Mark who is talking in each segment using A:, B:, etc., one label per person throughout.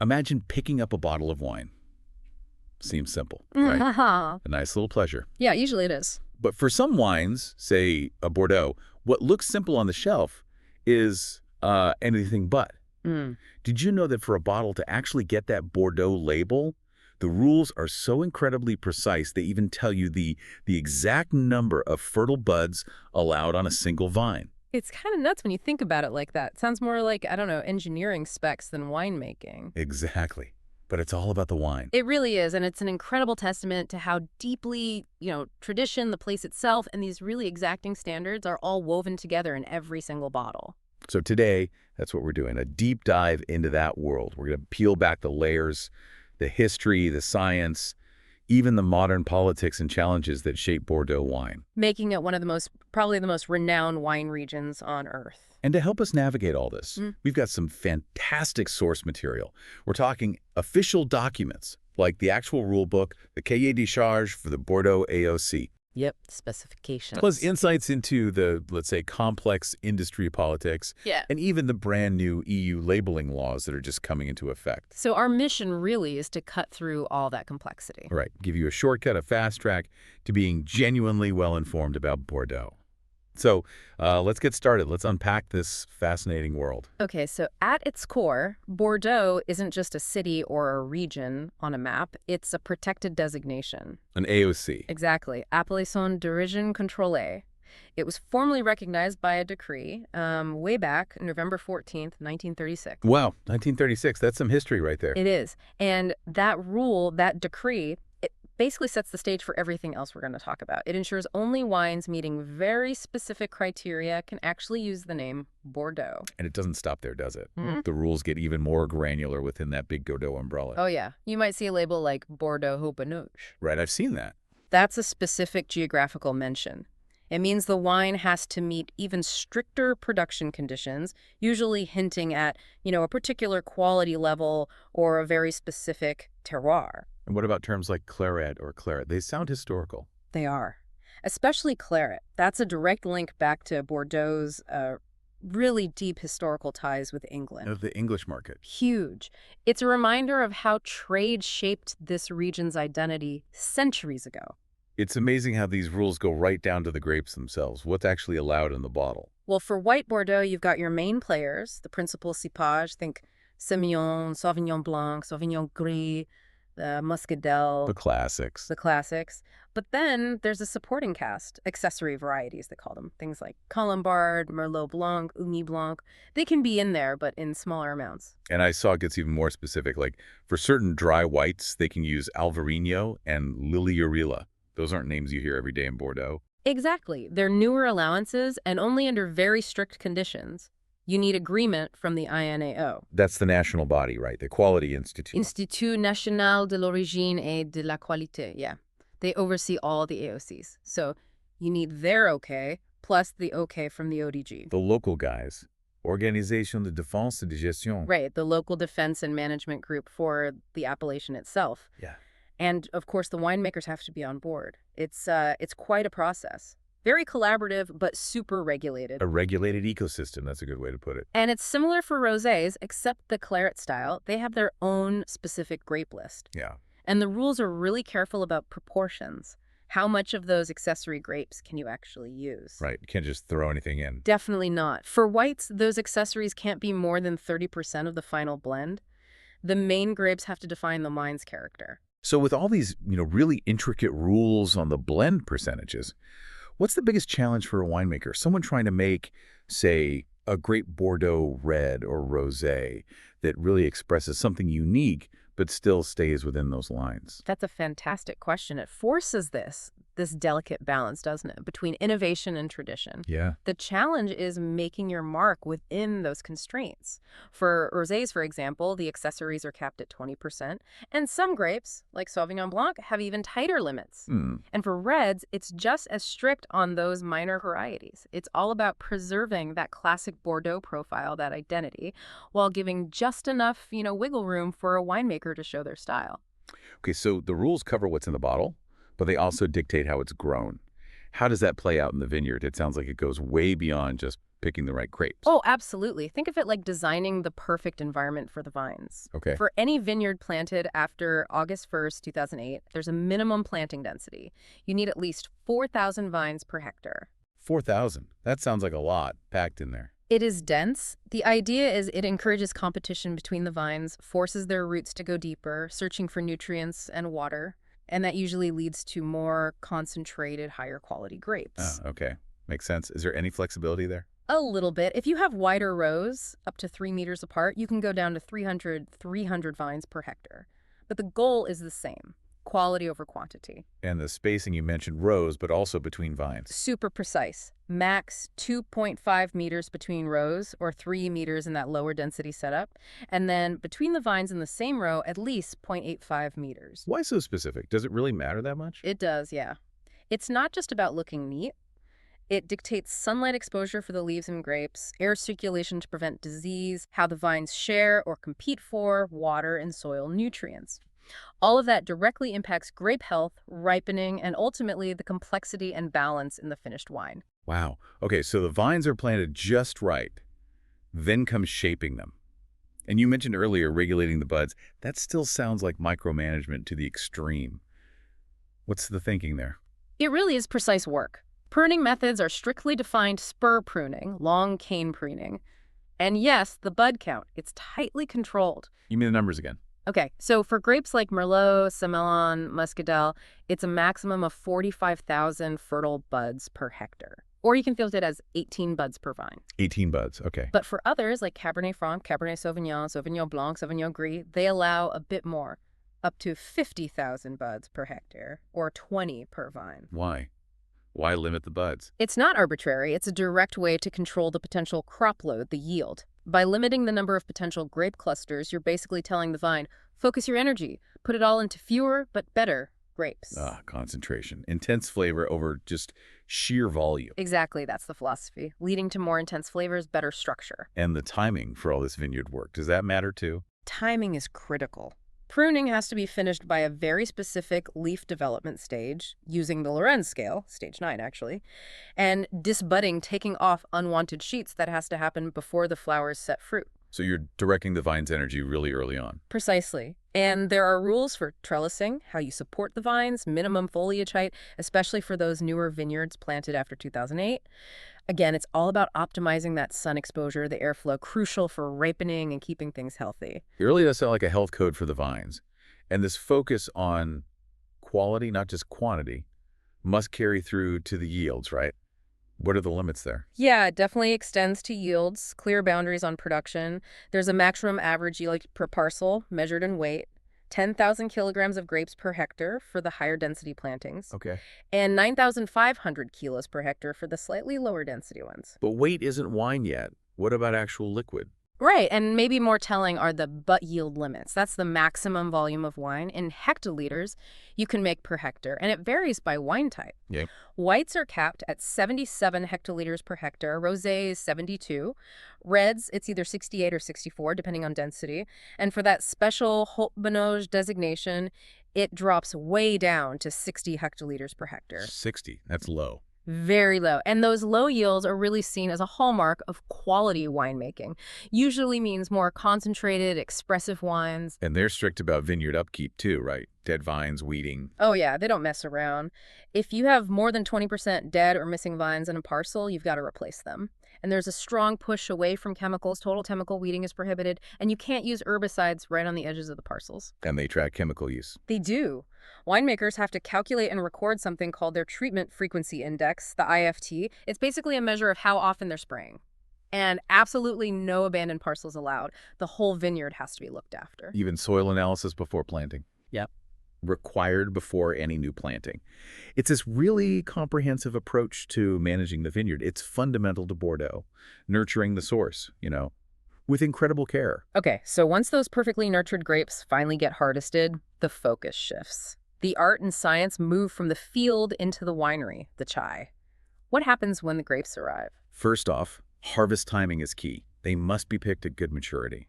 A: Imagine picking up a bottle of wine. Seems simple, right? A nice little pleasure.
B: Yeah, usually it is.
A: But for some wines, say a Bordeaux, what looks simple on the shelf is anything but.
B: Mm.
A: Did you know that for a bottle to actually get that Bordeaux label, the rules are so incredibly precise, they even tell you the exact number of fertile buds allowed on a single vine?
B: It's kind of nuts when you think about it like that. It sounds more like, I don't know, engineering specs than winemaking.
A: Exactly. But it's all about the wine.
B: It really is, and it's an incredible testament to how deeply, tradition, the place itself, and these really exacting standards are all woven together in every single bottle.
A: So today, that's what we're doing, a deep dive into that world. We're going to peel back the layers, the history, the science, even the modern politics and challenges that shape Bordeaux wine.
B: Making it one of probably the most renowned wine regions on Earth.
A: And to help us navigate all this, we've got some fantastic source material. We're talking official documents, like the actual rule book, the cahier de charge for the Bordeaux AOC.
B: Yep, specifications.
A: Plus insights into the, let's say, complex industry politics,
B: Yeah.
A: and even the brand new EU labeling laws that are just coming into effect.
B: So our mission really is to cut through all that complexity.
A: Right, give you a shortcut, a fast track to being genuinely well-informed about Bordeaux. So let's get started. Let's unpack this fascinating world.
B: Okay, so at its core, Bordeaux isn't just a city or a region on a map. It's a protected designation.
A: An AOC.
B: Exactly. Appellation d'origine contrôlée. It was formally recognized by a decree way back November 14th, 1936.
A: Wow, 1936. That's some history right there.
B: It is. And that rule, that decree, it basically sets the stage for everything else we're going to talk about. It ensures only wines meeting very specific criteria can actually use the name Bordeaux.
A: And it doesn't stop there, does it?
B: Mm-hmm.
A: The rules get even more granular within that big Bordeaux umbrella.
B: Oh, yeah. You might see a label like Bordeaux Haubenouche.
A: Right, I've seen that.
B: That's a specific geographical mention. It means the wine has to meet even stricter production conditions, usually hinting at, a particular quality level or a very specific terroir.
A: And what about terms like claret or claret? They sound historical.
B: They are. Especially claret. That's a direct link back to Bordeaux's really deep historical ties with England.
A: Of the English market.
B: Huge. It's a reminder of how trade shaped this region's identity centuries ago.
A: It's amazing how these rules go right down to the grapes themselves. What's actually allowed in the bottle?
B: Well, for white Bordeaux, you've got your main players, the principal cépage, think Semillon, Sauvignon Blanc, Sauvignon Gris, Muscadel.
A: The classics.
B: The classics. But then there's a supporting cast, accessory varieties, they call them. Things like Colombard, Merlot Blanc, Ugni Blanc. They can be in there, but in smaller amounts.
A: And I saw it gets even more specific. Like for certain dry whites, they can use Alvarinho and Liliarilla. Those aren't names you hear every day in Bordeaux.
B: Exactly. They're newer allowances and only under very strict conditions. You need agreement from the INAO.
A: That's the national body, right? The Quality Institute.
B: Institut National de l'Origine et de la Qualité, yeah. They oversee all the AOCs. So you need their okay, plus the okay from the ODG.
A: The local guys. Organisation de Défense et de Gestion.
B: Right, the local defense and management group for the appellation itself.
A: Yeah.
B: And, of course, the winemakers have to be on board. It's quite a process. Very collaborative, but super regulated.
A: A regulated ecosystem, that's a good way to put it.
B: And it's similar for rosés, except the claret style. They have their own specific grape list.
A: Yeah.
B: And the rules are really careful about proportions. How much of those accessory grapes can you actually use?
A: Right, you can't just throw anything in.
B: Definitely not. For whites, those accessories can't be more than 30% of the final blend. The main grapes have to define the wine's character.
A: So with all these, really intricate rules on the blend percentages, what's the biggest challenge for a winemaker? Someone trying to make, say, a great Bordeaux red or rosé that really expresses something unique but still stays within those lines?
B: That's a fantastic question. It forces this delicate balance, doesn't it, between innovation and tradition.
A: Yeah.
B: The challenge is making your mark within those constraints. For rosés, for example, the accessories are capped at 20%, and some grapes, like Sauvignon Blanc, have even tighter limits. And for reds, it's just as strict on those minor varieties. It's all about preserving that classic Bordeaux profile, that identity, while giving just enough, wiggle room for a winemaker to show their style.
A: Okay, so the rules cover what's in the bottle, but they also dictate how it's grown. How does that play out in the vineyard? It sounds like it goes way beyond just picking the right grapes.
B: Oh, absolutely. Think of it like designing the perfect environment for the vines.
A: Okay.
B: For any vineyard planted after August 1st, 2008, there's a minimum planting density. You need at least 4,000 vines per hectare.
A: 4,000. That sounds like a lot packed in there.
B: It is dense. The idea is it encourages competition between the vines, forces their roots to go deeper, searching for nutrients and water, and that usually leads to more concentrated, higher quality grapes.
A: Oh, okay. Makes sense. Is there any flexibility there?
B: A little bit. If you have wider rows, up to 3 meters apart, you can go down to 300 vines per hectare. But the goal is the same, quality over quantity.
A: And the spacing you mentioned rows, but also between vines.
B: Super precise. Max 2.5 meters between rows, or 3 meters in that lower density setup. And then between the vines in the same row, at least 0.85 meters.
A: Why so specific? Does it really matter that much?
B: It does, yeah. It's not just about looking neat. It dictates sunlight exposure for the leaves and grapes, air circulation to prevent disease, how the vines share or compete for water and soil nutrients. All of that directly impacts grape health, ripening, and ultimately the complexity and balance in the finished wine.
A: Wow. Okay, so the vines are planted just right. Then comes shaping them. And you mentioned earlier regulating the buds. That still sounds like micromanagement to the extreme. What's the thinking there?
B: It really is precise work. Pruning methods are strictly defined spur pruning, long cane pruning. And yes, the bud count, it's tightly controlled.
A: You mean the numbers again?
B: Okay, so for grapes like Merlot, Saint-Émilion, Muscadel, it's a maximum of 45,000 fertile buds per hectare. Or you can field it as 18 buds per vine.
A: 18 buds, okay.
B: But for others, like Cabernet Franc, Cabernet Sauvignon, Sauvignon Blanc, Sauvignon Gris, they allow a bit more, up to 50,000 buds per hectare, or 20 per vine.
A: Why? Why limit the buds?
B: It's not arbitrary. It's a direct way to control the potential crop load, the yield. By limiting the number of potential grape clusters, you're basically telling the vine, focus your energy, put it all into fewer but better grapes.
A: Concentration. Intense flavor over just sheer volume.
B: Exactly, that's the philosophy, leading to more intense flavors, better structure.
A: And the timing for all this vineyard work, does that matter too?
B: Timing is critical. Pruning has to be finished by a very specific leaf development stage, using the Lorenz scale, stage 9 actually, and disbudding, taking off unwanted sheets, that has to happen before the flowers set fruit.
A: So you're directing the vine's energy really early on.
B: Precisely. And there are rules for trellising, how you support the vines, minimum foliage height, especially for those newer vineyards planted after 2008. Again, it's all about optimizing that sun exposure, the airflow, crucial for ripening and keeping things healthy.
A: It really does sound like a health code for the vines. And this focus on quality, not just quantity, must carry through to the yields, right? What are the limits there?
B: Yeah, it definitely extends to yields, clear boundaries on production. There's a maximum average yield per parcel, measured in weight, 10,000 kilograms of grapes per hectare for the higher density plantings,
A: Okay.
B: and 9,500 kilos per hectare for the slightly lower density ones.
A: But weight isn't wine yet. What about actual liquid?
B: Right, and maybe more telling are the butt yield limits. That's the maximum volume of wine in hectoliters you can make per hectare, and it varies by wine type.
A: Yeah.
B: Whites are capped at 77 hectoliters per hectare, rosés 72, reds it's either 68 or 64 depending on density, and for that special Haute Benauge designation, it drops way down to 60 hectoliters per hectare.
A: 60. That's low.
B: Very low. And those low yields are really seen as a hallmark of quality winemaking. Usually means more concentrated, expressive wines.
A: And they're strict about vineyard upkeep too, right? Dead vines, weeding.
B: Oh yeah, they don't mess around. If you have more than 20% dead or missing vines in a parcel, you've got to replace them. And there's a strong push away from chemicals. Total chemical weeding is prohibited. And you can't use herbicides right on the edges of the parcels.
A: And they track chemical use.
B: They do. Winemakers have to calculate and record something called their treatment frequency index, the IFT. It's basically a measure of how often they're spraying. And absolutely no abandoned parcels allowed. The whole vineyard has to be looked after.
A: Even soil analysis before planting.
B: Yep.
A: Required before any new planting. It's this really comprehensive approach to managing the vineyard. It's fundamental to Bordeaux, nurturing the source, with incredible care.
B: Okay, so once those perfectly nurtured grapes finally get harvested, the focus shifts. The art and science move from the field into the winery, the chai. What happens when the grapes arrive?
A: First off, harvest timing is key. They must be picked at good maturity.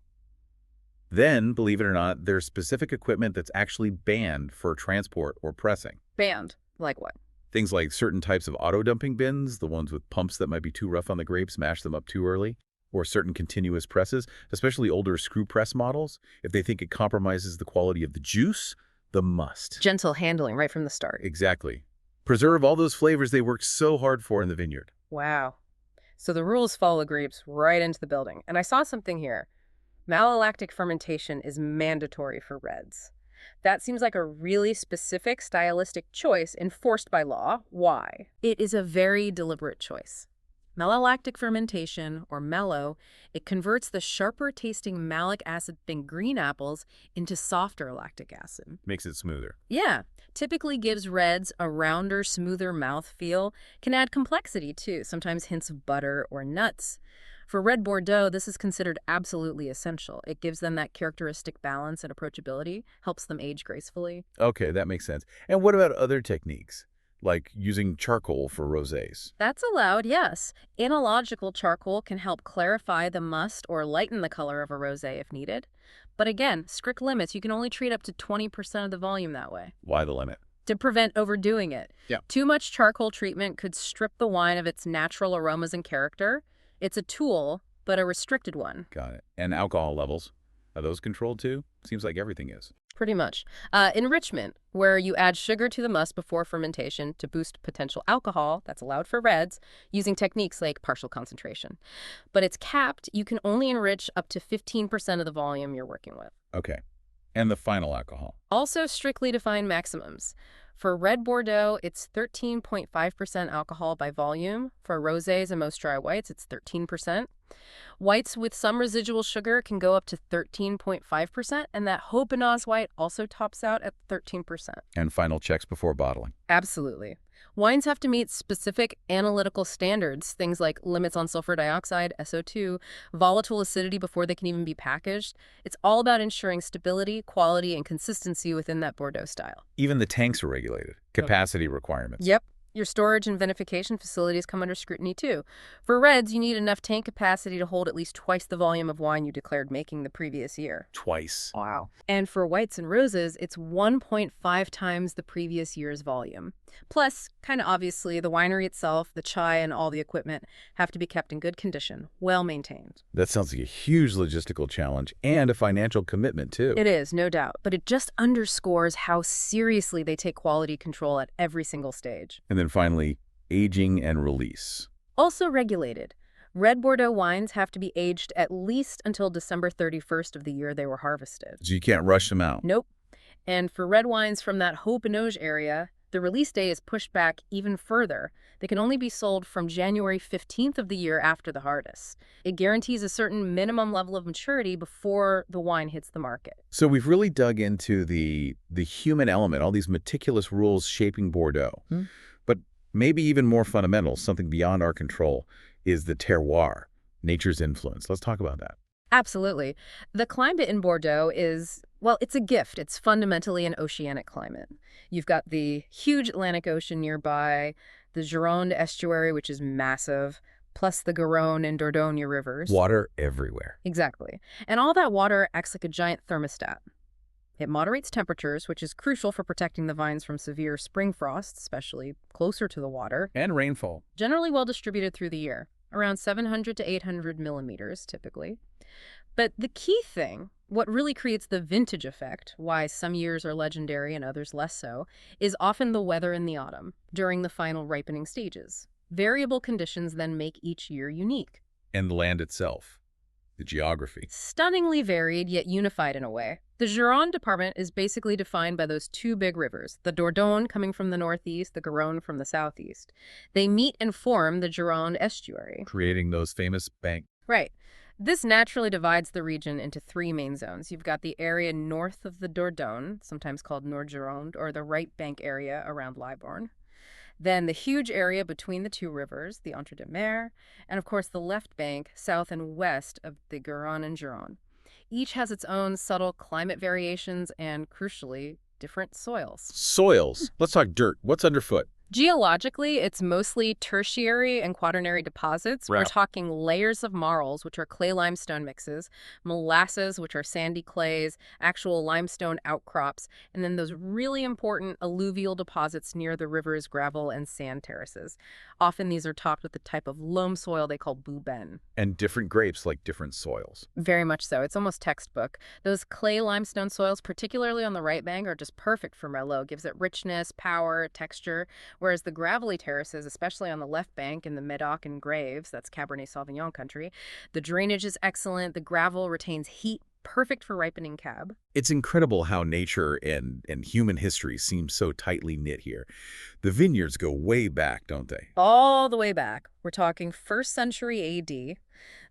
A: Then, believe it or not, there's specific equipment that's actually banned for transport or pressing.
B: Banned? Like what?
A: Things like certain types of auto-dumping bins, the ones with pumps that might be too rough on the grapes, mash them up too early, or certain continuous presses, especially older screw press models. If they think it compromises the quality of the juice, the must.
B: Gentle handling right from the start.
A: Exactly. Preserve all those flavors they worked so hard for in the vineyard.
B: Wow. So the rules follow grapes right into the building. And I saw something here. Malolactic fermentation is mandatory for reds. That seems like a really specific stylistic choice enforced by law. Why? It is a very deliberate choice. Malolactic fermentation, or mellow, it converts the sharper-tasting malic acid in green apples into softer lactic acid.
A: Makes it smoother.
B: Yeah, typically gives reds a rounder, smoother mouthfeel, can add complexity too, sometimes hints of butter or nuts. For red Bordeaux, this is considered absolutely essential. It gives them that characteristic balance and approachability, helps them age gracefully.
A: Okay, that makes sense. And what about other techniques, like using charcoal for rosés?
B: That's allowed, yes. Analogical charcoal can help clarify the must or lighten the color of a rosé if needed. But again, strict limits. You can only treat up to 20% of the volume that way.
A: Why the limit?
B: To prevent overdoing it.
A: Yeah.
B: Too much charcoal treatment could strip the wine of its natural aromas and character. It's a tool, but a restricted one.
A: Got it. And alcohol levels, are those controlled too? Seems like everything is.
B: Pretty much. Enrichment, where you add sugar to the must before fermentation to boost potential alcohol, that's allowed for reds, using techniques like partial concentration. But it's capped. You can only enrich up to 15% of the volume you're working with.
A: Okay. And the final alcohol?
B: Also strictly defined maximums. For red Bordeaux, it's 13.5% alcohol by volume. For rosés and most dry whites, it's 13%. Whites with some residual sugar can go up to 13.5%, and that Haut-Pinot white also tops out at 13%.
A: And final checks before bottling?
B: Absolutely. Wines have to meet specific analytical standards, things like limits on sulfur dioxide, SO2, volatile acidity before they can even be packaged. It's all about ensuring stability, quality, and consistency within that Bordeaux style.
A: Even the tanks are regulated. Capacity requirements.
B: Yep. Your storage and vinification facilities come under scrutiny too. For reds, you need enough tank capacity to hold at least twice the volume of wine you declared making the previous year.
A: Twice.
B: Wow. And for whites and roses, it's 1.5 times the previous year's volume. Plus, kind of obviously, the winery itself, the chai, and all the equipment have to be kept in good condition, well maintained.
A: That sounds like a huge logistical challenge and a financial commitment too.
B: It is, no doubt, but it just underscores how seriously they take quality control at every single stage.
A: And then finally, aging and release.
B: Also regulated. Red Bordeaux wines have to be aged at least until December 31st of the year they were harvested.
A: So you can't rush them out.
B: Nope. And for red wines from that Haut-Pinot area, the release day is pushed back even further. They can only be sold from January 15th of the year after the harvest. It guarantees a certain minimum level of maturity before the wine hits the market.
A: So we've really dug into the human element, all these meticulous rules shaping Bordeaux. But maybe even more fundamental, something beyond our control, is the terroir, nature's influence. Let's talk about that.
B: Absolutely. The climate in Bordeaux is, well, it's a gift. It's fundamentally an oceanic climate. You've got the huge Atlantic Ocean nearby, the Gironde estuary, which is massive, plus the Garonne and Dordogne rivers.
A: Water everywhere.
B: Exactly. And all that water acts like a giant thermostat. It moderates temperatures, which is crucial for protecting the vines from severe spring frosts, especially closer to the water.
A: And rainfall.
B: Generally well distributed through the year, around 700 to 800 millimeters typically. But the key thing, what really creates the vintage effect, why some years are legendary and others less so, is often the weather in the autumn, during the final ripening stages. Variable conditions then make each year unique.
A: And the land itself, the geography.
B: Stunningly varied, yet unified in a way. The Gironde department is basically defined by those two big rivers, the Dordogne coming from the northeast, the Garonne from the southeast. They meet and form the Gironde estuary.
A: Creating those famous banks.
B: Right. This naturally divides the region into three main zones. You've got the area north of the Dordogne, sometimes called Nord Gironde, or the right bank area around Libourne. Then the huge area between the two rivers, the Entre-deux-Mers, and of course the left bank, south and west of the Garonne and Gironde. Each has its own subtle climate variations and, crucially, different soils.
A: Soils. Let's talk dirt. What's underfoot?
B: Geologically, it's mostly tertiary and quaternary deposits. We're
A: Right.
B: talking layers of marls, which are clay limestone mixes, molasses, which are sandy clays, actual limestone outcrops, and then those really important alluvial deposits near the rivers, gravel, and sand terraces. Often these are topped with the type of loam soil they call buben.
A: And different grapes like different soils.
B: Very much so. It's almost textbook. Those clay limestone soils, particularly on the right bank, are just perfect for Merlot. Gives it richness, power, texture. Whereas the gravelly terraces, especially on the left bank in the Médoc and Graves, that's Cabernet Sauvignon country, the drainage is excellent. The gravel retains heat, perfect for ripening cab.
A: It's incredible how nature and human history seem so tightly knit here. The vineyards go way back, don't they?
B: All the way back. We're talking 1st century AD.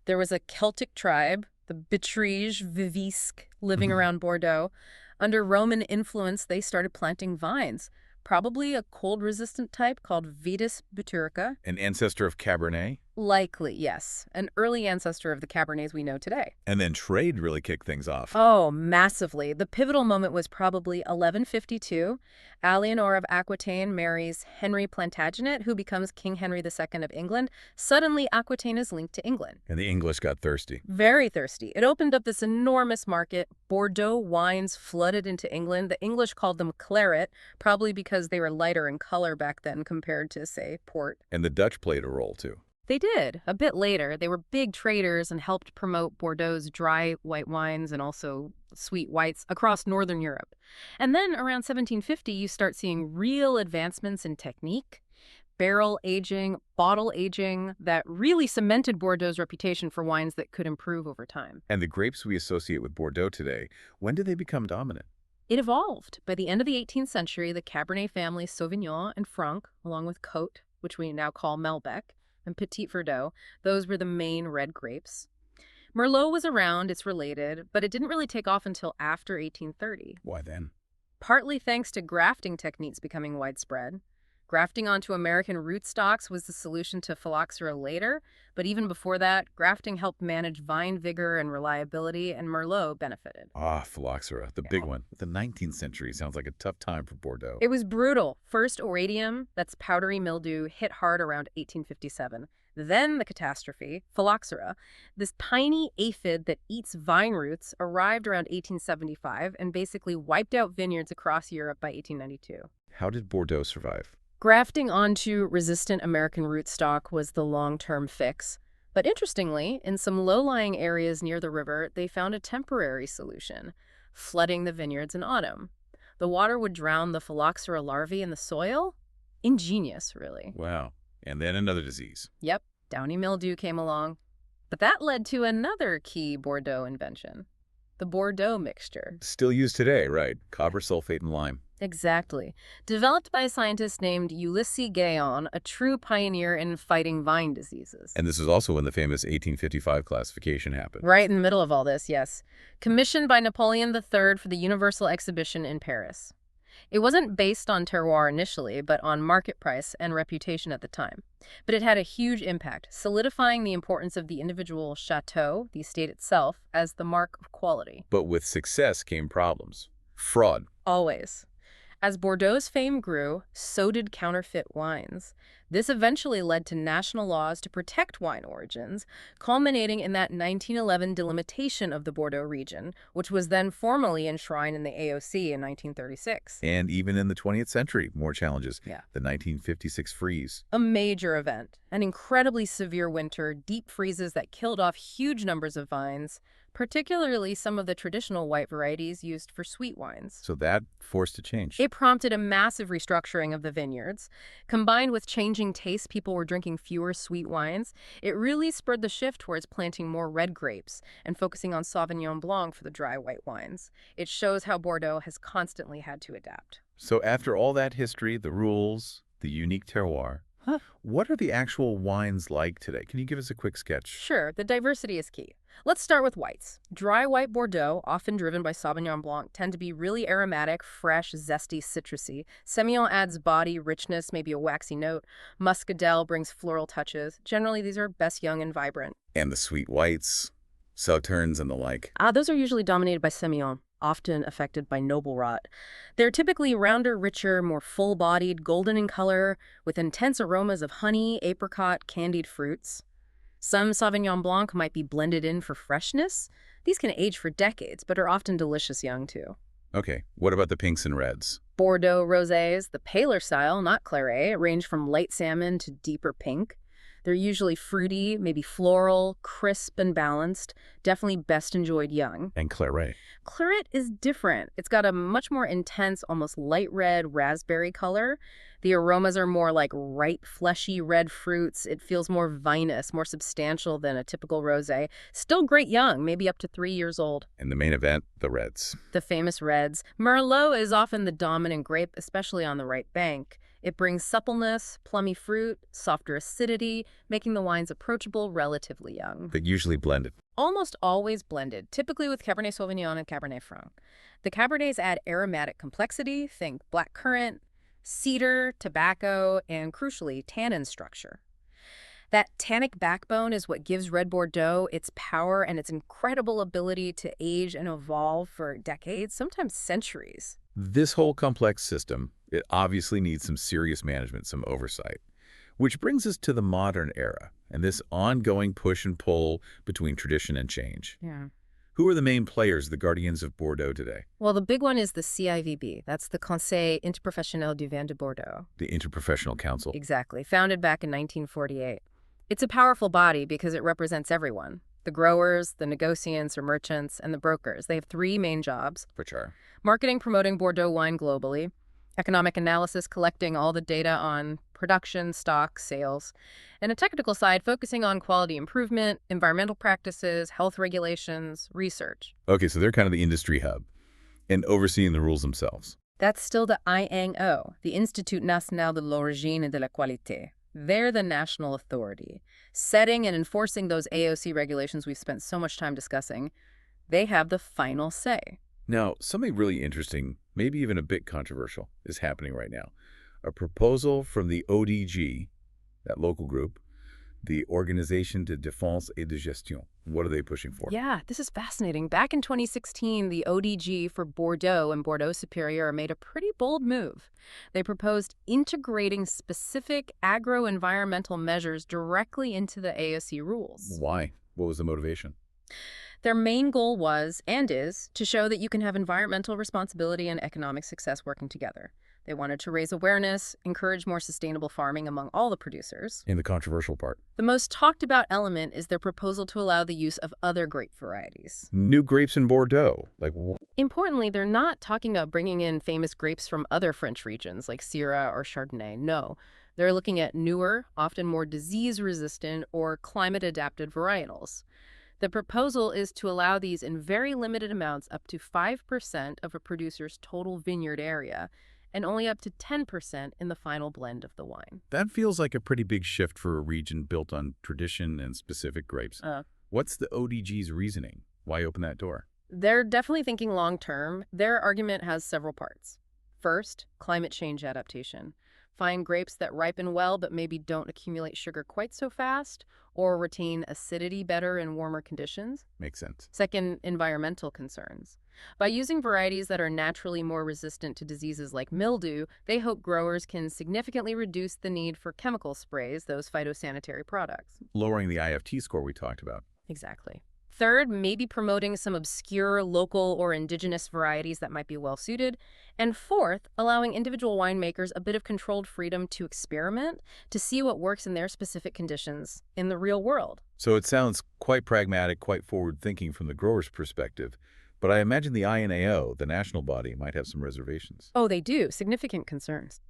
B: There was a Celtic tribe, the Bitrige Vivisque, living around Bordeaux. Under Roman influence, they started planting vines, probably a cold-resistant type called Vitis butyrica.
A: An ancestor of Cabernet?
B: Likely, yes. An early ancestor of the Cabernets we know today.
A: And then trade really kicked things off.
B: Oh, massively. The pivotal moment was probably 1152. Eleanor of Aquitaine marries Henry Plantagenet, who becomes King Henry II of England. Suddenly, Aquitaine is linked to England.
A: And the English got thirsty.
B: Very thirsty. It opened up this enormous market. Bordeaux wines flooded into England. The English called them claret, probably because they were lighter in color back then compared to, say, port.
A: And the Dutch played a role, too.
B: They did. A bit later, they were big traders and helped promote Bordeaux's dry white wines and also sweet whites across northern Europe. And then around 1750, you start seeing real advancements in technique, barrel aging, bottle aging, that really cemented Bordeaux's reputation for wines that could improve over time.
A: And the grapes we associate with Bordeaux today, when did they become dominant?
B: It evolved. By the end of the 18th century, the Cabernet family Sauvignon and Franc, along with Côte, which we now call Malbec, and Petit Verdot, those were the main red grapes. Merlot was around, it's related, but it didn't really take off until after 1830.
A: Why then?
B: Partly thanks to grafting techniques becoming widespread. Grafting onto American rootstocks was the solution to phylloxera later, but even before that, grafting helped manage vine vigor and reliability, and Merlot benefited.
A: Ah, phylloxera, the big one. The 19th century sounds like a tough time for Bordeaux.
B: It was brutal. First, ouradium, that's powdery mildew, hit hard around 1857. Then the catastrophe, phylloxera. This tiny aphid that eats vine roots arrived around 1875 and basically wiped out vineyards across Europe by 1892.
A: How did Bordeaux survive?
B: Grafting onto resistant American rootstock was the long-term fix. But interestingly, in some low-lying areas near the river, they found a temporary solution, flooding the vineyards in autumn. The water would drown the phylloxera larvae in the soil? Ingenious, really.
A: Wow. And then another disease.
B: Yep, downy mildew came along. But that led to another key Bordeaux invention, the Bordeaux mixture.
A: Still used today, right? Copper sulfate and lime.
B: Exactly. Developed by a scientist named Ulysses Guéon, a true pioneer in fighting vine diseases.
A: And this is also when the famous 1855 classification happened.
B: Right in the middle of all this, yes. Commissioned by Napoleon III for the Universal Exhibition in Paris. It wasn't based on terroir initially, but on market price and reputation at the time. But it had a huge impact, solidifying the importance of the individual chateau, the estate itself, as the mark of quality.
A: But with success came problems. Fraud.
B: Always. As Bordeaux's fame grew, so did counterfeit wines. This eventually led to national laws to protect wine origins, culminating in that 1911 delimitation of the Bordeaux region, which was then formally enshrined in the AOC in 1936.
A: And even in the 20th century, more challenges.
B: Yeah.
A: The 1956 freeze.
B: A major event, an incredibly severe winter, deep freezes that killed off huge numbers of vines, particularly some of the traditional white varieties used for sweet wines.
A: So that forced a change.
B: It prompted a massive restructuring of the vineyards. Combined with changing tastes, people were drinking fewer sweet wines. It really spurred the shift towards planting more red grapes and focusing on Sauvignon Blanc for the dry white wines. It shows how Bordeaux has constantly had to adapt.
A: So after all that history, the rules, the unique terroir, what are the actual wines like today? Can you give us a quick sketch?
B: Sure, the diversity is key. Let's start with whites. Dry white Bordeaux, often driven by Sauvignon Blanc, tend to be really aromatic, fresh, zesty, citrusy. Semillon adds body, richness, maybe a waxy note. Muscadel brings floral touches. Generally, these are best young and vibrant.
A: And the sweet whites, sauternes and the like.
B: Those are usually dominated by Semillon. often affected by noble rot. They're typically rounder, richer, more full-bodied, golden in color, with intense aromas of honey, apricot, candied fruits. Some Sauvignon Blanc might be blended in for freshness. These can age for decades, but are often delicious young, too.
A: Okay, what about the pinks and reds?
B: Bordeaux rosés, the paler style, not claret, range from light salmon to deeper pink. They're usually fruity, maybe floral, crisp and balanced, definitely best enjoyed young.
A: And claret.
B: Claret is different. It's got a much more intense, almost light red raspberry color. The aromas are more like ripe, fleshy red fruits. It feels more vinous, more substantial than a typical rosé. Still great young, maybe up to 3 years old.
A: And the main event, the reds.
B: The famous reds. Merlot is often the dominant grape, especially on the right bank. It brings suppleness, plummy fruit, softer acidity, making the wines approachable relatively young.
A: They're usually blended.
B: Almost always blended, typically with Cabernet Sauvignon and Cabernet Franc. The Cabernets add aromatic complexity, think blackcurrant, cedar, tobacco, and crucially, tannin structure. That tannic backbone is what gives Red Bordeaux its power and its incredible ability to age and evolve for decades, sometimes centuries.
A: This whole complex system, it obviously needs some serious management, some oversight. Which brings us to the modern era and this ongoing push and pull between tradition and change.
B: Yeah.
A: Who are the main players, the guardians of Bordeaux today?
B: Well, the big one is the CIVB. That's the Conseil Interprofessionnel du Vin de Bordeaux.
A: The Interprofessional Council.
B: Exactly. Founded back in 1948. It's a powerful body because it represents everyone. The growers, the negociants or merchants, and the brokers. They have 3 main jobs.
A: Which are?
B: Marketing, promoting Bordeaux wine globally. Economic analysis, collecting all the data on production, stock, sales. And a technical side, focusing on quality improvement, environmental practices, health regulations, research.
A: Okay, so they're kind of the industry hub and overseeing the rules themselves.
B: That's still the INO, the Institut National de l'Origine et de la Qualité. They're the national authority, setting and enforcing those AOC regulations we've spent so much time discussing. They have the final say.
A: Now, something really interesting, maybe even a bit controversial, is happening right now. A proposal from the ODG, that local group, the Organisation de Défense et de Gestion. What are they pushing for?
B: Yeah, this is fascinating. Back in 2016, the ODG for Bordeaux and Bordeaux Superior made a pretty bold move. They proposed integrating specific agro-environmental measures directly into the AOC rules.
A: Why? What was the motivation?
B: Their main goal was, and is, to show that you can have environmental responsibility and economic success working together. They wanted to raise awareness, encourage more sustainable farming among all the producers.
A: In the controversial part.
B: The most talked about element is their proposal to allow the use of other grape varieties.
A: New grapes in Bordeaux.
B: Importantly, they're not talking about bringing in famous grapes from other French regions like Syrah or Chardonnay. No, they're looking at newer, often more disease-resistant or climate-adapted varietals. The proposal is to allow these in very limited amounts, up to 5% of a producer's total vineyard area, and only up to 10% in the final blend of the wine.
A: That feels like a pretty big shift for a region built on tradition and specific grapes. What's the ODG's reasoning? Why open that door?
B: They're definitely thinking long-term. Their argument has several parts. First, climate change adaptation. Find grapes that ripen well but maybe don't accumulate sugar quite so fast or retain acidity better in warmer conditions.
A: Makes sense.
B: Second, environmental concerns. By using varieties that are naturally more resistant to diseases like mildew, they hope growers can significantly reduce the need for chemical sprays, those phytosanitary products.
A: Lowering the IFT score we talked about.
B: Exactly. Third, maybe promoting some obscure local or indigenous varieties that might be well-suited. And fourth, allowing individual winemakers a bit of controlled freedom to experiment, to see what works in their specific conditions in the real world.
A: So it sounds quite pragmatic, quite forward-thinking from the grower's perspective. But I imagine the INAO, the national body, might have some reservations.
B: Oh, they do. Significant concerns.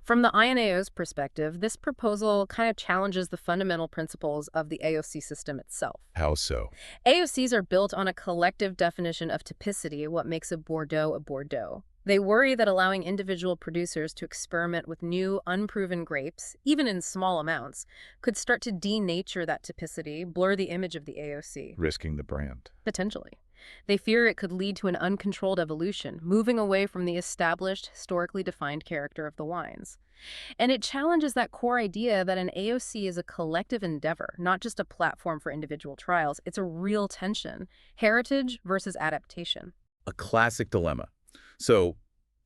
B: From the INAO's perspective, this proposal kind of challenges the fundamental principles of the AOC system itself.
A: How so?
B: AOCs are built on a collective definition of typicity, what makes a Bordeaux a Bordeaux. They worry that allowing individual producers to experiment with new, unproven grapes, even in small amounts, could start to denature that typicity, blur the image of the AOC.
A: Risking the brand.
B: Potentially. They fear it could lead to an uncontrolled evolution, moving away from the established, historically defined character of the wines. And it challenges that core idea that an AOC is a collective endeavor, not just a platform for individual trials. It's a real tension, heritage versus adaptation.
A: A classic dilemma. So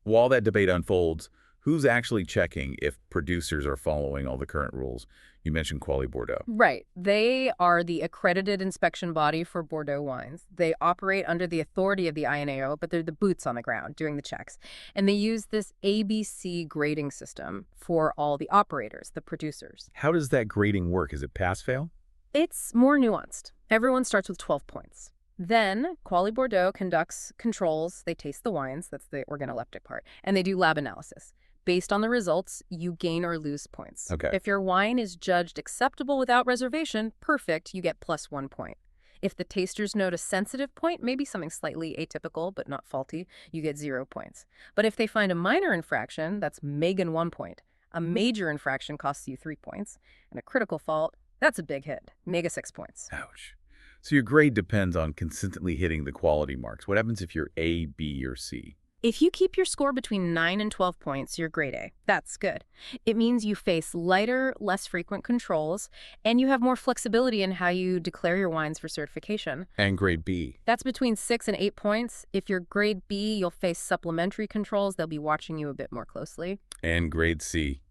A: while that debate unfolds, who's actually checking if producers are following all the current rules? You mentioned Quality Bordeaux.
B: Right. They are the accredited inspection body for Bordeaux wines. They operate under the authority of the INAO, but they're the boots on the ground doing the checks. And they use this ABC grading system for all the operators, the producers.
A: How does that grading work? Is it pass-fail?
B: It's more nuanced. Everyone starts with 12 points. Then, Quality Bordeaux conducts controls. They taste the wines, that's the organoleptic part, and they do lab analysis. Based on the results, you gain or lose points.
A: Okay.
B: If your wine is judged acceptable without reservation, perfect, you get +1 point. If the tasters note a sensitive point, maybe something slightly atypical but not faulty, you get 0 points. But if they find a minor infraction, that's Megan 1 point. A major infraction costs you 3 points. And a critical fault, that's a big hit, mega 6 points.
A: Ouch. So your grade depends on consistently hitting the quality marks. What happens if you're A, B, or C?
B: If you keep your score between 9 and 12 points, you're grade A. That's good. It means you face lighter, less frequent controls, and you have more flexibility in how you declare your wines for certification.
A: And grade B?
B: That's between 6 and 8 points. If you're grade B, you'll face supplementary controls. They'll be watching you a bit more closely.
A: And grade C?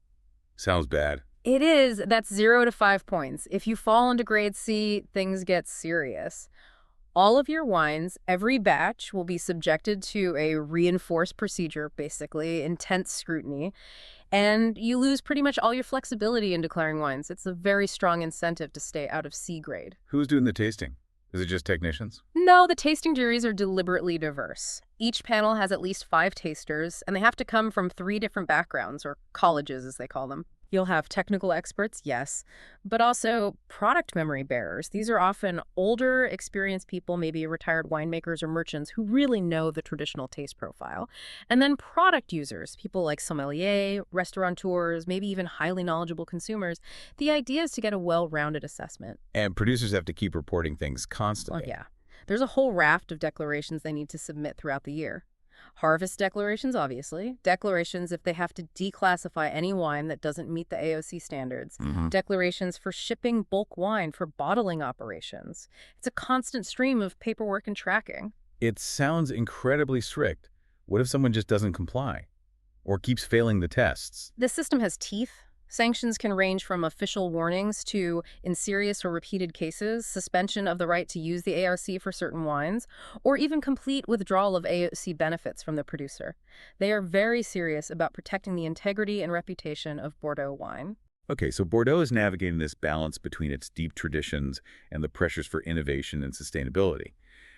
A: Sounds bad.
B: It is. That's 0 to 5 points. If you fall into grade C, things get serious. All of your wines, every batch, will be subjected to a reinforced procedure, basically, intense scrutiny, and you lose pretty much all your flexibility in declaring wines. It's a very strong incentive to stay out of C grade.
A: Who's doing the tasting? Is it just technicians?
B: No, the tasting juries are deliberately diverse. Each panel has at least 5 tasters, and they have to come from 3 different backgrounds, or colleges as they call them. You'll have technical experts, yes, but also product memory bearers. These are often older, experienced people, maybe retired winemakers or merchants who really know the traditional taste profile. And then product users, people like sommelier, restaurateurs, maybe even highly knowledgeable consumers. The idea is to get a well-rounded assessment.
A: And producers have to keep reporting things
B: Well,
A: constantly.
B: yeah. There's a whole raft of declarations they need to submit throughout the year. Harvest declarations, obviously. Declarations if they have to declassify any wine that doesn't meet the AOC standards. Declarations for shipping bulk wine for bottling operations. It's a constant stream of paperwork and tracking.
A: It sounds incredibly strict. What if someone just doesn't comply? Or keeps failing the tests?
B: This system has teeth. Sanctions can range from official warnings to, in serious or repeated cases, suspension of the right to use the AOC for certain wines, or even complete withdrawal of AOC benefits from the producer. They are very serious about protecting the integrity and reputation of Bordeaux wine.
A: Okay, so Bordeaux is navigating this balance between its deep traditions and the pressures for innovation and sustainability.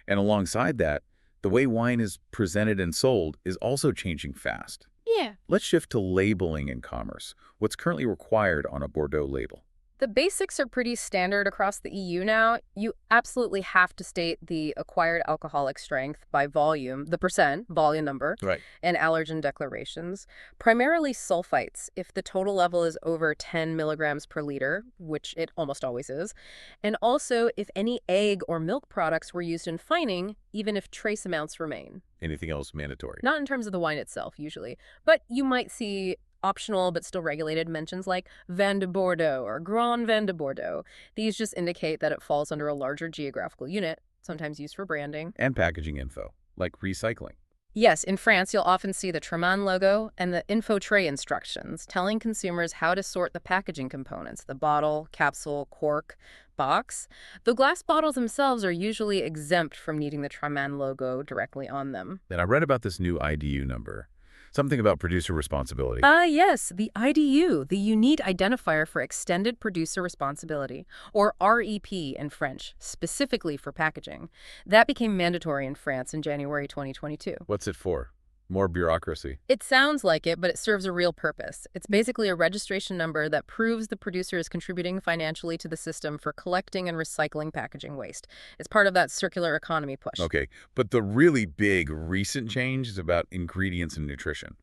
A: And alongside that, the way wine is presented and sold is also changing fast.
B: Yeah.
A: Let's shift to labeling in commerce. What's currently required on a Bordeaux label?
B: The basics are pretty standard across the EU now. You absolutely have to state the acquired alcoholic strength by volume, the percent, volume number,
A: Right.
B: and allergen declarations. Primarily sulfites, if the total level is over 10 milligrams per liter, which it almost always is. And also if any egg or milk products were used in fining, even if trace amounts remain.
A: Anything else mandatory?
B: Not in terms of the wine itself, usually. But you might see optional but still regulated mentions like Vin de Bordeaux or Grand Vin de Bordeaux. These just indicate that it falls under a larger geographical unit, sometimes used for branding.
A: And packaging info, like recycling.
B: Yes, in France, you'll often see the Treman logo and the info tray instructions telling consumers how to sort the packaging components, the bottle, capsule, cork, box. The glass bottles themselves are usually exempt from needing the Treman logo directly on them.
A: Then I read about this new IDU number. Something about producer responsibility.
B: Yes, the IDU, the Unique Identifier for Extended Producer Responsibility, or REP in French, specifically for packaging. That became mandatory in France in January 2022.
A: What's it for? More bureaucracy.
B: It sounds like it, but it serves a real purpose. It's basically a registration number that proves the producer is contributing financially to the system for collecting and recycling packaging waste. It's part of that circular economy push.
A: Okay, but the really big recent change is about ingredients and nutrition.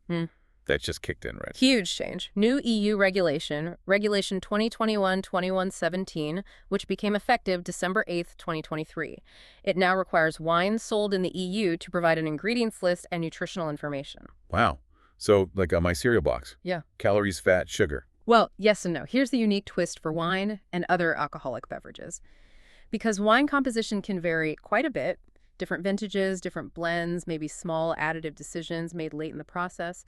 A: That just kicked in, right?
B: Huge change. New EU regulation, Regulation 2021-2117, which became effective December 8th, 2023. It now requires wines sold in the EU to provide an ingredients list and nutritional information.
A: Wow. So, like on my cereal box.
B: Yeah.
A: Calories, fat, sugar.
B: Well, yes and no. Here's the unique twist for wine and other alcoholic beverages. Because wine composition can vary quite a bit, Different vintages, different blends, maybe small additive decisions made late in the process.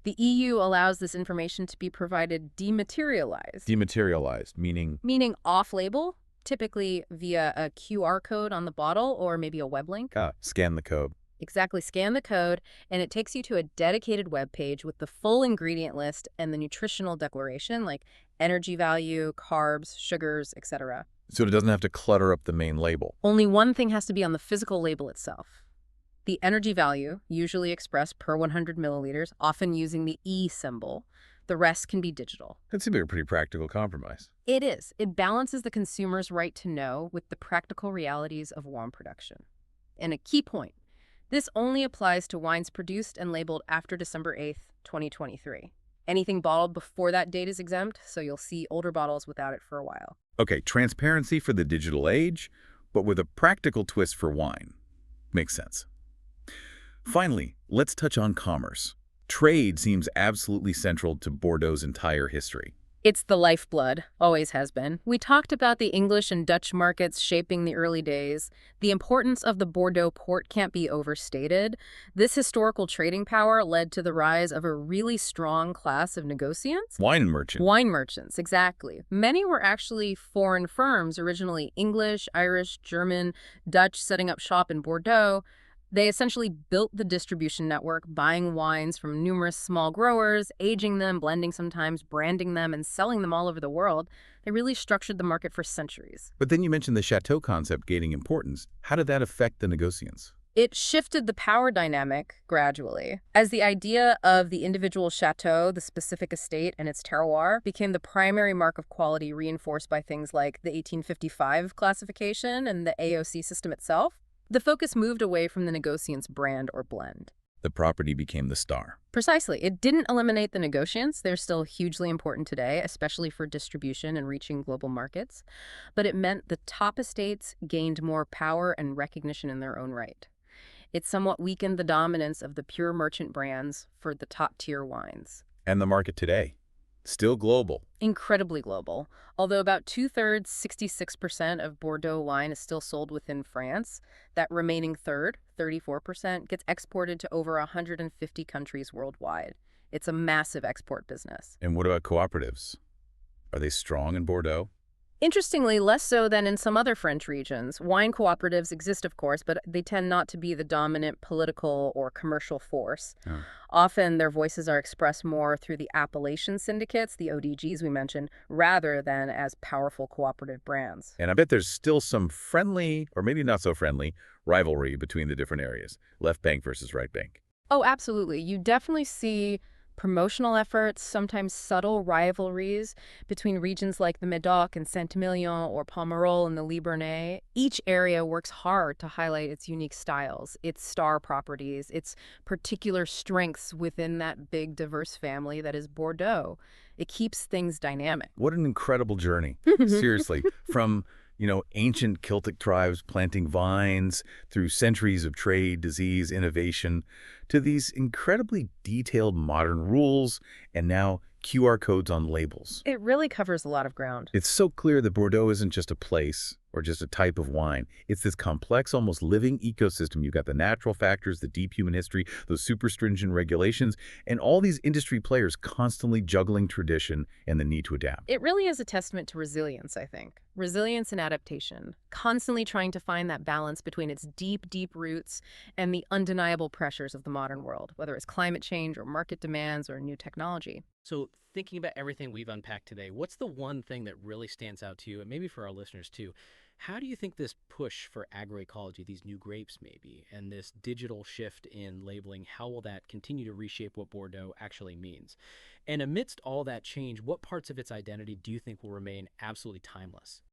B: The EU allows this information to be provided dematerialized,
A: Dematerialized, meaning
B: meaning off-label, typically via a QR code on the bottle or maybe a web link.
A: scan the code.
B: Exactly, scan the code, and it takes you to a dedicated web page with the full ingredient list and the nutritional declaration, like energy value, carbs, sugars, etc.
A: So it doesn't have to clutter up the main label.
B: Only one thing has to be on the physical label itself. The energy value, usually expressed per 100 milliliters, often using the E symbol. The rest can be digital.
A: That seems like a pretty practical compromise.
B: It is. It balances the consumer's right to know with the practical realities of wine production. And a key point. This only applies to wines produced and labeled after December 8th, 2023. Anything bottled before that date is exempt, so you'll see older bottles without it for a while.
A: Okay, transparency for the digital age, but with a practical twist for wine. Makes sense. Finally, let's touch on commerce. Trade seems absolutely central to Bordeaux's entire history.
B: It's the lifeblood, always has been. We talked about the English and Dutch markets shaping the early days. The importance of the Bordeaux port can't be overstated. This historical trading power led to the rise of a really strong class of negociants.
A: Wine merchant.
B: Wine merchants, exactly. Many were actually foreign firms, originally English, Irish, German, Dutch, setting up shop in Bordeaux. They essentially built the distribution network, buying wines from numerous small growers, aging them, blending sometimes, branding them, and selling them all over the world. They really structured the market for centuries.
A: But then you mentioned the chateau concept gaining importance. How did that affect the negociants?
B: It shifted the power dynamic gradually. As the idea of the individual chateau, the specific estate, and its terroir became the primary mark of quality, reinforced by things like the 1855 classification and the AOC system itself, the focus moved away from the negociant's brand or blend.
A: The property became the star.
B: Precisely. It didn't eliminate the negociants. They're still hugely important today, especially for distribution and reaching global markets. But it meant the top estates gained more power and recognition in their own right. It somewhat weakened the dominance of the pure merchant brands for the top-tier wines.
A: And the market today? Still global.
B: Incredibly global. Although about two-thirds, 66% of Bordeaux wine is still sold within France, that remaining third, 34%, gets exported to over 150 countries worldwide. It's a massive export business.
A: And what about cooperatives? Are they strong in Bordeaux?
B: Interestingly, less so than in some other French regions. Wine cooperatives exist, of course, but they tend not to be the dominant political or commercial force.
A: Oh.
B: Often their voices are expressed more through the appellation syndicates, the ODGs we mentioned, rather than as powerful cooperative brands.
A: And I bet there's still some friendly, or maybe not so friendly, rivalry between the different areas. Left bank versus right bank.
B: Oh, absolutely. You definitely see promotional efforts, sometimes subtle rivalries between regions like the Médoc and Saint-Émilion or Pomerol and the Libernais. Each area works hard to highlight its unique styles, its star properties, its particular strengths within that big, diverse family that is Bordeaux. It keeps things dynamic.
A: What an incredible journey. Seriously. From ancient Celtic tribes planting vines through centuries of trade, disease, innovation, to these incredibly detailed modern rules and now QR codes on labels.
B: It really covers a lot of ground.
A: It's so clear that Bordeaux isn't just a place or just a type of wine. It's this complex, almost living ecosystem. You've got the natural factors, the deep human history, those super stringent regulations, and all these industry players constantly juggling tradition and the need to adapt.
B: It really is a testament to resilience, I think. Resilience and adaptation, constantly trying to find that balance between its deep, deep roots and the undeniable pressures of the modern world, whether it's climate change or market demands or new technology.
C: So thinking about everything we've unpacked today, what's the one thing that really stands out to you, and maybe for our listeners too? How do you think this push for agroecology, these new grapes maybe, and this digital shift in labeling, how will that continue to reshape what Bordeaux actually means? And amidst all that change, what parts of its identity do you think will remain absolutely timeless?